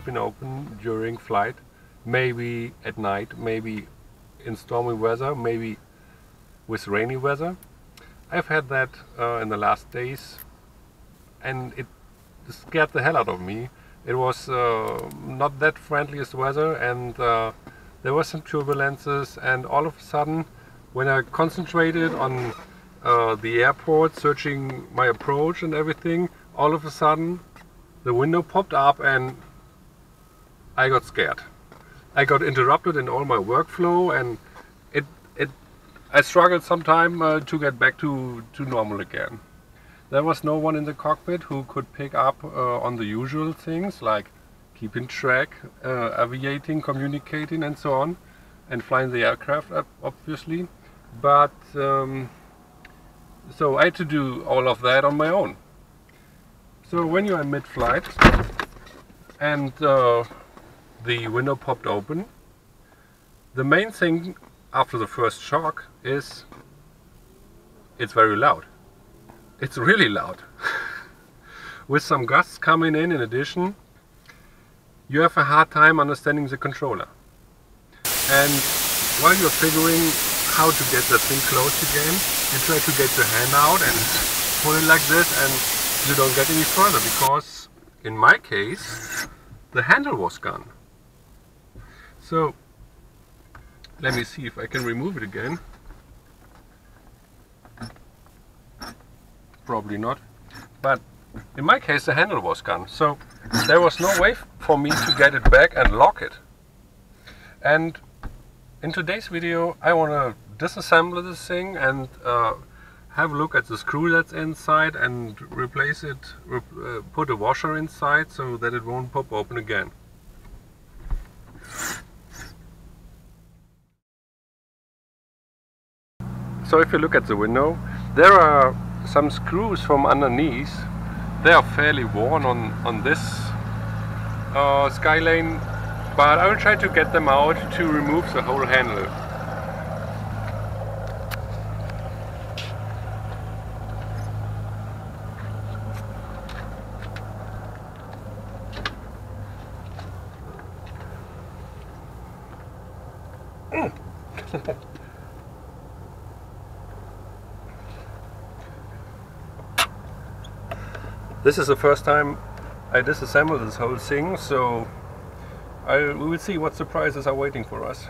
been open during flight, maybe at night, maybe in stormy weather, maybe with rainy weather. I've had that in the last days, and it scared the hell out of me. It was not that friendliest weather, and there were some turbulences, and all of a sudden, when I concentrated on the airport, searching my approach and everything, all of a sudden the window popped up and I got scared. I got interrupted in all my workflow, and I struggled some time to get back to normal again. There was no one in the cockpit who could pick up on the usual things like keeping track, aviating, communicating and so on, and flying the aircraft obviously. But so I had to do all of that on my own. So when you're in mid-flight and the window popped open, the main thing after the first shock is it's very loud. It's really loud. With some gusts coming in addition, you have a hard time understanding the controller. And while you're figuring how to get the thing closed again, you try to get your hand out and pull it like this, and you don't get any further because, in my case, the handle was gone. So, let me see if I can remove it again. Probably not, but in my case the handle was gone, so there was no way for me to get it back and lock it. And in today's video I want to disassemble this thing and have a look at the screw that's inside and replace it, put a washer inside so that it won't pop open again. So if you look at the window, there are some screws from underneath. They are fairly worn on this Skylane, but I will try to get them out to remove the whole handle. This is the first time I disassemble this whole thing, so we will see what surprises are waiting for us.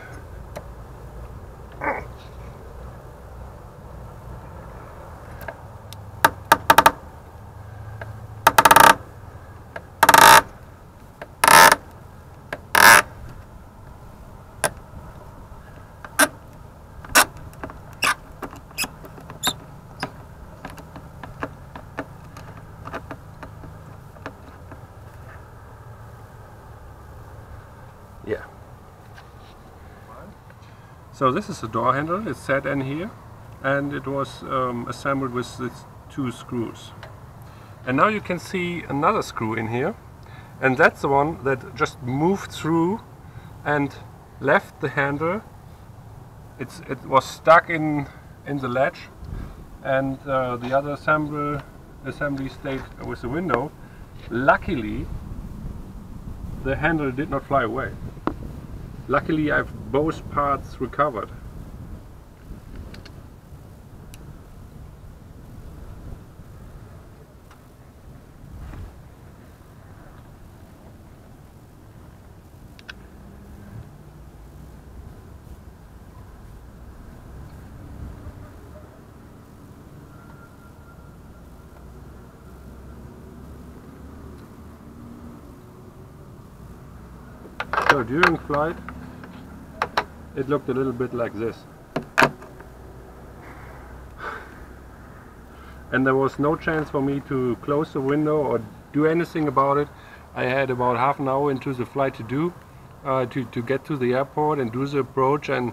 Yeah. So this is the door handle. It's set in here, and it was assembled with these two screws. And now you can see another screw in here, and that's the one that just moved through and left the handle. It was stuck in the latch, and the other assembly stayed with the window. Luckily, the handle did not fly away. Luckily, I have both parts recovered. So during flight, it looked a little bit like this. And there was no chance for me to close the window or do anything about it. I had about half an hour into the flight to do, to get to the airport and do the approach, and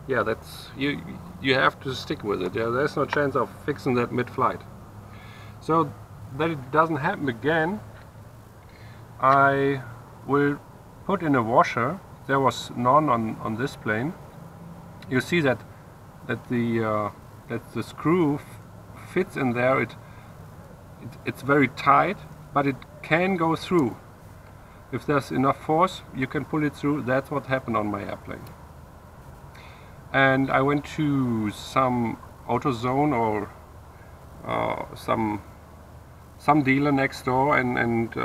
yeah, that's you have to stick with it. Yeah, there's no chance of fixing that mid-flight. So that it doesn't happen again, I will put in a washer. There was none on this plane. You see that the screw fits in there. It's very tight, but it can go through. If there's enough force, you can pull it through. That's what happened on my airplane. And I went to some AutoZone or some dealer next door and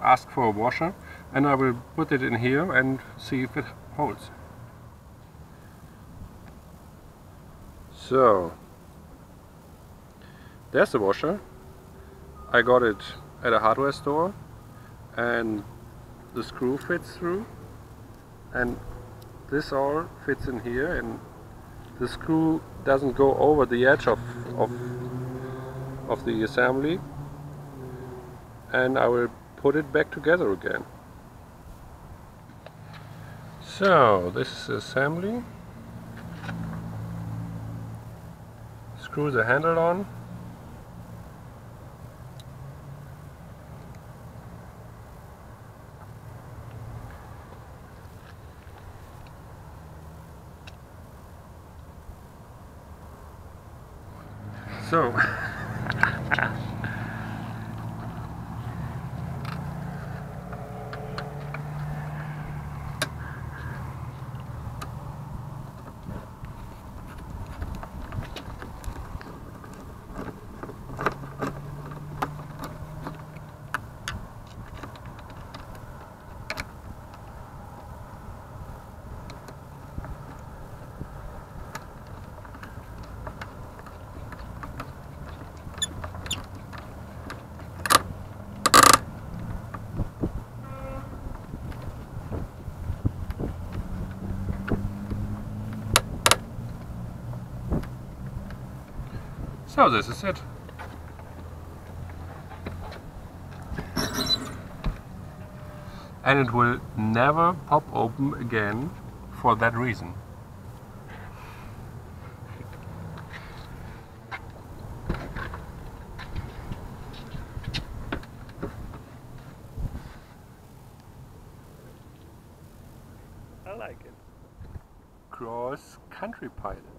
asked for a washer, and I will put it in here and see if it holds. So there's the washer. I got it at a hardware store, and the screw fits through, and this all fits in here, and the screw doesn't go over the edge of the assembly, and I will put it back together again. So this is the assembly. Screw the handle on. So So this is it. And it will never pop open again for that reason. I like it. Cross country pilot.